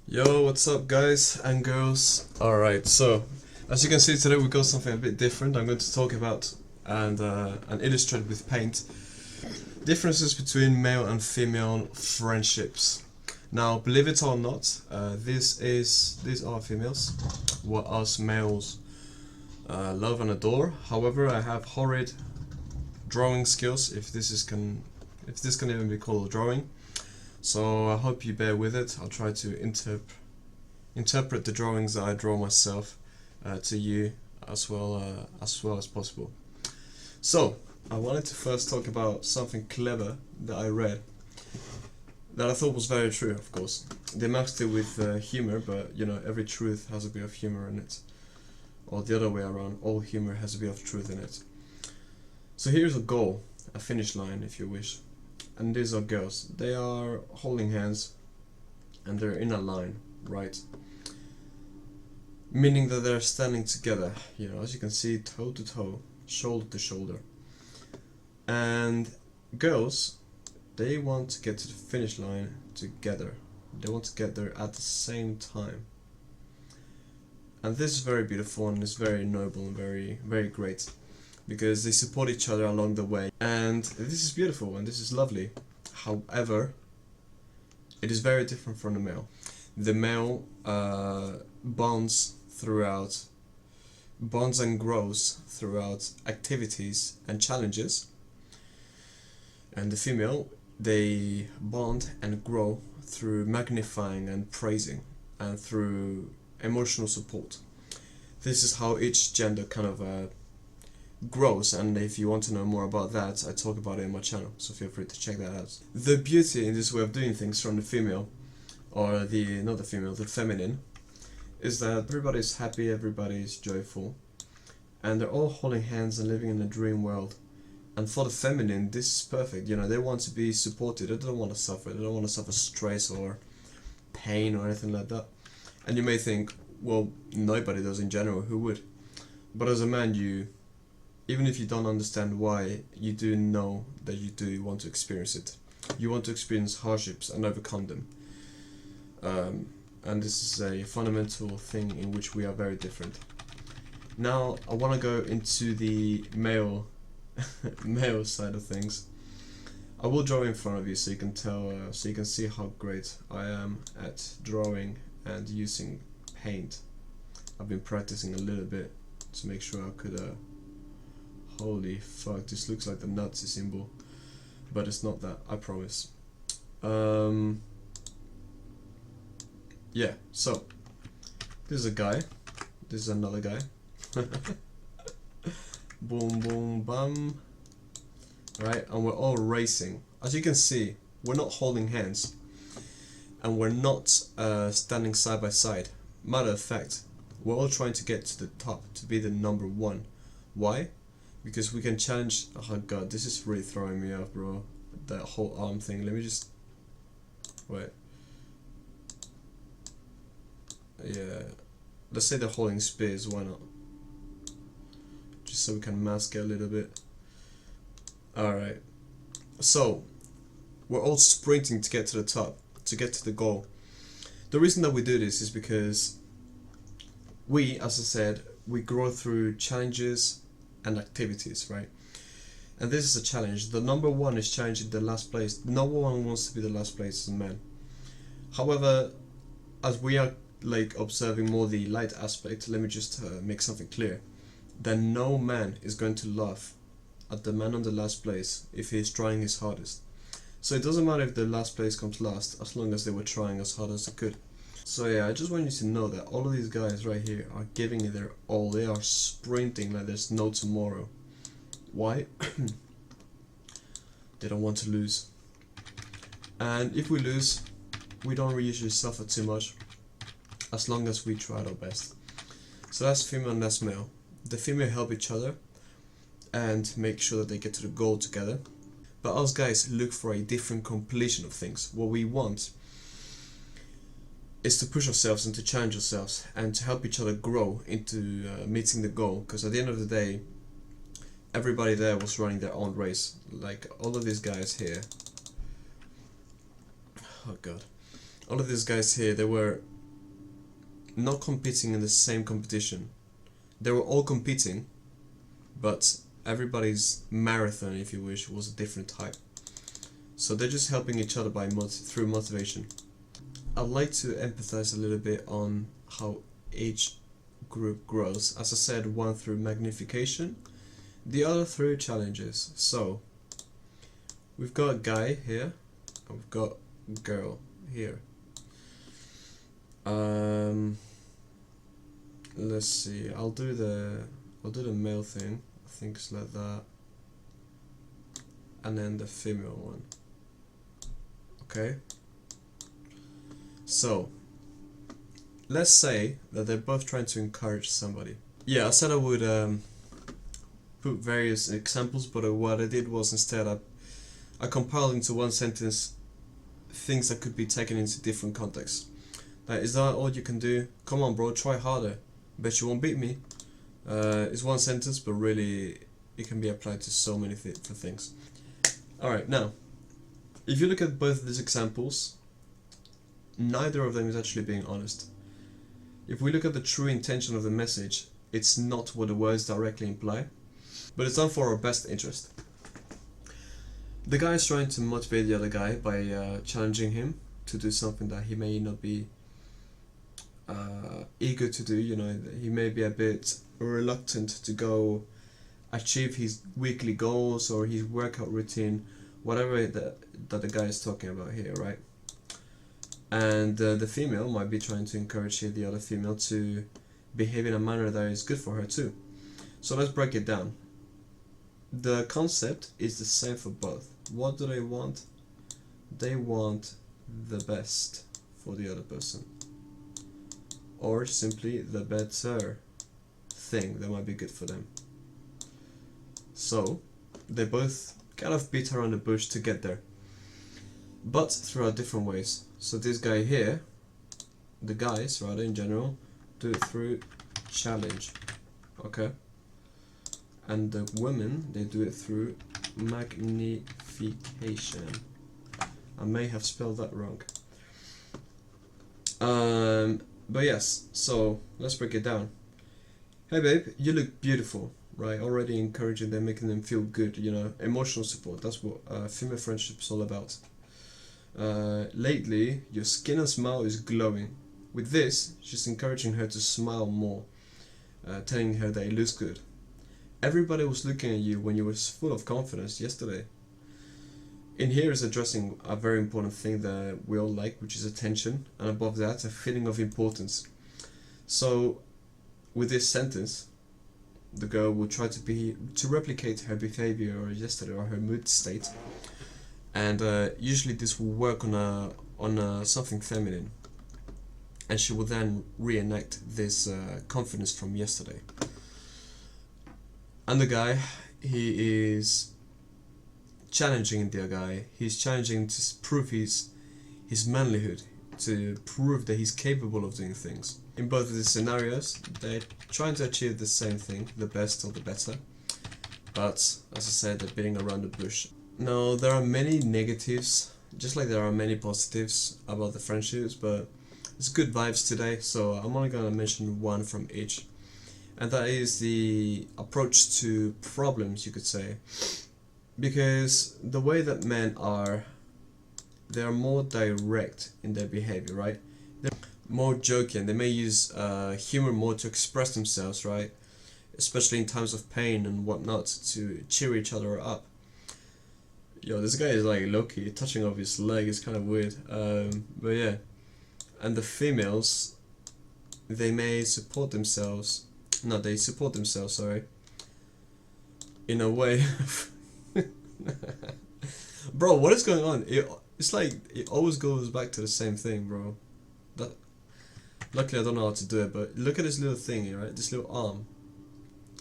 Yo, what's up guys and girls? Alright, so as you can see today we got something a bit different. I'm going to talk about and illustrate with paint differences between male and female friendships. Now, believe it or not, these are females, what us males love and adore. However, I have horrid drawing skills, if this can even be called a drawing. So I hope you bear with it. I'll try to interpret the drawings that I draw myself to you as well as possible. So I wanted to first talk about something clever that I read that I thought was very true. Of course, they masked it with humor, but you know, every truth has a bit of humor in it, or the other way around. All humor has a bit of truth in it. So here's a goal, a finish line, if you wish. And these are girls. They are holding hands and they're in a line, right? Meaning that they're standing together, you know, as you can see, toe to toe, shoulder to shoulder. And girls, they want to get to the finish line together. They want to get there at the same time. And this is very beautiful and it's very noble and very, very great, because they support each other along the way, and this is beautiful and this is lovely. However, it is very different from the male. The male bonds and grows throughout activities and challenges, and the female, they bond and grow through magnifying and praising and through emotional support. This is how each gender kind of grows, and if you want to know more about that, I talk about it in my channel, so feel free to check that out. The beauty in this way of doing things from the female, or not the female, the feminine, is that everybody's happy, everybody's joyful, and they're all holding hands and living in a dream world. And for the feminine, this is perfect. You know, they want to be supported, they don't want to suffer, they don't want to suffer stress or pain or anything like that. And you may think, well, nobody does in general, who would? But as a man, even if you don't understand why, you do know that you do want to experience it. You want to experience hardships and overcome them. And this is a fundamental thing in which we are very different. Now, I want to go into the male side of things. I will draw in front of you so you can tell, so you can see how great I am at drawing and using paint. I've been practicing a little bit to make sure I could holy fuck, this looks like the Nazi symbol, but it's not that, I promise. Yeah, so this is a guy, this is another guy. Boom boom bam. Right, and we're all racing. As you can see, we're not holding hands, and we're not standing side by side. Matter of fact, we're all trying to get to the top, to be the number one. Why? Because we can challenge. Oh god, this is really throwing me off, bro. That whole arm thing. Let me just wait. Yeah, let's say they're holding spears. Why not? Just so we can mask it a little bit. All right. So we're all sprinting to get to the top, to get to the goal. The reason that we do this is because we, as I said, we grow through challenges and activities, right? And this is a challenge. The number one is challenging the last place. No one wants to be the last place as a man. However, as we are like observing more the light aspect, let me just make something clear. That no man is going to laugh at the man on the last place if he is trying his hardest. So it doesn't matter if the last place comes last, as long as they were trying as hard as they could. So yeah, I just want you to know that all of these guys right here are giving it their all. They are sprinting like there's no tomorrow. Why? They don't want to lose. And if we lose, we don't usually suffer too much, as long as we tried our best. So that's female and that's male. The female help each other and make sure that they get to the goal together. But us guys look for a different completion of things. What we want is to push ourselves and to challenge ourselves and to help each other grow into meeting the goal, because at the end of the day, everybody there was running their own race. Like all of these guys here, oh god, all of these guys here, they were not competing in the same competition. They were all competing, but everybody's marathon, if you wish, was a different type. So they're just helping each other through motivation. I'd like to empathize a little bit on how each group grows. As I said, one through magnification, the other through challenges. So we've got guy here, and we've got girl here. Let's see. I'll do the male thing. I think it's like that, and then the female one. Okay. So let's say that they're both trying to encourage somebody. Yeah, I said I would put various examples, but what I did was instead I compiled into one sentence things that could be taken into different contexts. Like, is that all you can do? Come on, bro, try harder. Bet you won't beat me. It's one sentence, but really it can be applied to so many things. Alright, now, if you look at both of these examples, neither of them is actually being honest. If we look at the true intention of the message, it's not what the words directly imply, but it's done for our best interest. The guy is trying to motivate the other guy by challenging him to do something that he may not be eager to do. You know, he may be a bit reluctant to go achieve his weekly goals or his workout routine, whatever that the guy is talking about here, right? And the female might be trying to encourage the other female to behave in a manner that is good for her too. So let's break it down. The concept is the same for both. What do they want? They want the best for the other person, or simply the better thing that might be good for them. So they both kind of beat around the bush to get there, but throughout different ways. So this guy here, the guys rather in general, do it through challenge, okay? And the women, they do it through magnification. I may have spelled that wrong. But yes, so let's break it down. Hey babe, you look beautiful, right? Already encouraging them, making them feel good, you know, emotional support. That's what female friendship is all about. Lately, your skin and smile is glowing. With this, she's encouraging her to smile more, telling her that it looks good. Everybody was looking at you when you were full of confidence yesterday. In here is addressing a very important thing that we all like, which is attention, and above that, a feeling of importance. So, with this sentence, the girl will try to replicate her behavior yesterday or her mood state, and usually this will work on something feminine, and she will then reenact this confidence from yesterday. And the guy, he is challenging the other guy. He's challenging to prove his manlyhood, to prove that he's capable of doing things. In both of these scenarios, they're trying to achieve the same thing, the best or the better. But, as I said, they're beating around the bush. Now, there are many negatives, just like there are many positives about the friendships, but it's good vibes today, so I'm only gonna mention one from each. And that is the approach to problems, you could say. Because the way that men are, they are more direct in their behavior, right? They're more joking. They may use humor more to express themselves, right? Especially in times of pain and whatnot, to cheer each other up. Yo, this guy is like low-key touching off his leg. It's kind of weird. But yeah. And the females, they may support themselves. No, they support themselves, sorry. In a way. Bro, what is going on? It's like, it always goes back to the same thing, bro. Luckily I don't know how to do it, but look at this little thing, right? This little arm.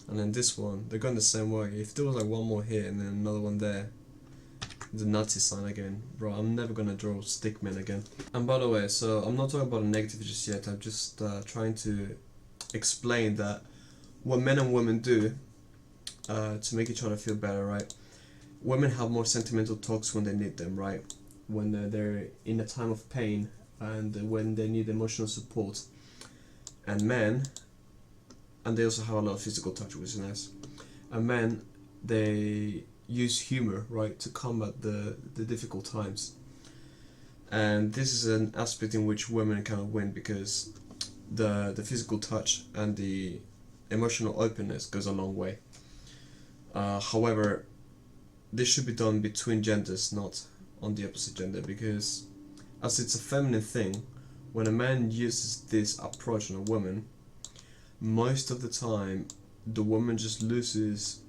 And then this one, they're going the same way. If there was like one more here and then another one there, the Nazi sign again. Bro, I'm never gonna draw stickmen again. And by the way, so I'm not talking about a negative just yet. I'm just trying to explain that what men and women do to make each other feel better, right? Women have more sentimental talks when they need them, right? When they're in a time of pain and when they need emotional support. and men, and they also have a lot of physical touch, which is nice. And men, they use humor, right, to combat the difficult times. And this is an aspect in which women kind of win, because the physical touch and the emotional openness goes a long way. However, this should be done between genders, not on the opposite gender, because as it's a feminine thing, when a man uses this approach on a woman, most of the time the woman just loses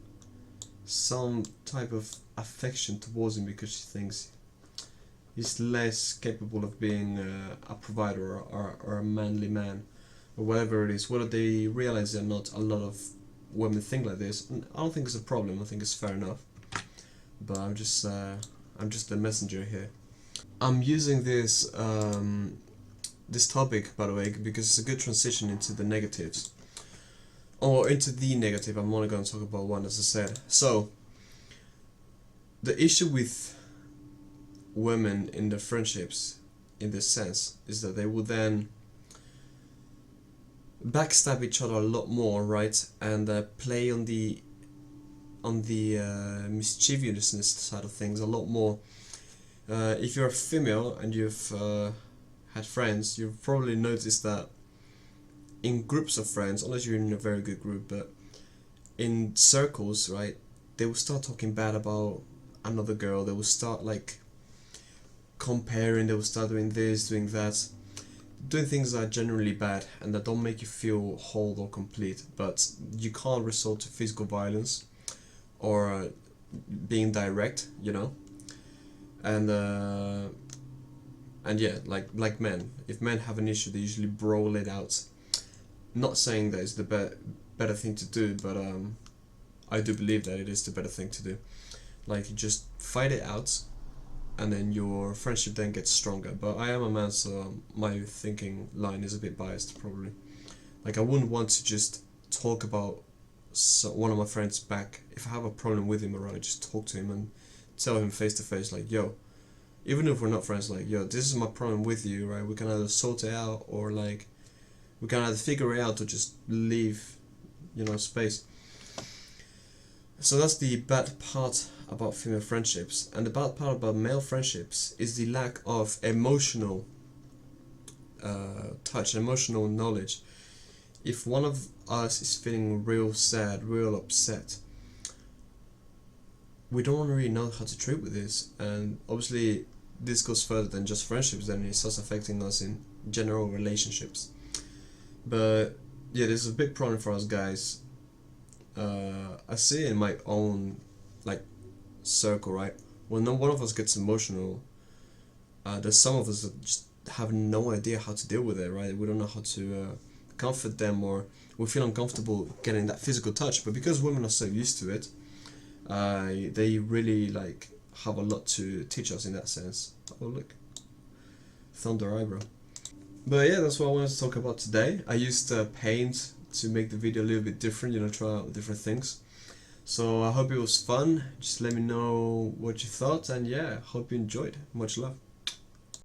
some type of affection towards him, because she thinks he's less capable of being a provider or a manly man, or whatever it is. Whether they realize or not, a lot of women think like this. I don't think it's a problem. I think it's fair enough. But I'm just the messenger here. I'm using this this topic, by the way, because it's a good transition into the negatives, or into the negative. I'm only going to talk about one, as I said. So the issue with women in their friendships, in this sense, is that they will then backstab each other a lot more, right? And play on the mischievousness side of things a lot more. If you're a female and you've had friends, you've probably noticed that in groups of friends, unless you're in a very good group, but in circles, right, they will start talking bad about another girl. They will start like comparing, they will start doing this, doing that, doing things that are generally bad and that don't make you feel whole or complete. But you can't resort to physical violence or being direct, you know. And yeah, like men, if men have an issue, they usually brawl it out. Not saying that it's the better thing to do, but I do believe that it is the better thing to do. Like, you just fight it out, and then your friendship then gets stronger. But I am a man, so my thinking line is a bit biased, probably. Like, I wouldn't want to just talk about one of my friends back. If I have a problem with him, or I just talk to him and tell him face to face, like, yo, even if we're not friends, like, yo, this is my problem with you, right? We can either sort it out, or like, we can either figure it out or just leave, you know, space. So that's the bad part about female friendships. And the bad part about male friendships is the lack of emotional touch, emotional knowledge. If one of us is feeling real sad, real upset, we don't really know how to treat with this. And obviously this goes further than just friendships, then it starts affecting us in general relationships. But yeah, this is a big problem for us guys. I see it in my own like circle, right? When one of us gets emotional, there's some of us that just have no idea how to deal with it, right? We don't know how to comfort them, or we feel uncomfortable getting that physical touch. But because women are so used to it, they really like have a lot to teach us in that sense. Oh look, thunder eyebrow. But yeah, that's what I wanted to talk about today. I used paint to make the video a little bit different, you know, try out different things. So I hope it was fun. Just let me know what you thought, and yeah, hope you enjoyed. Much love.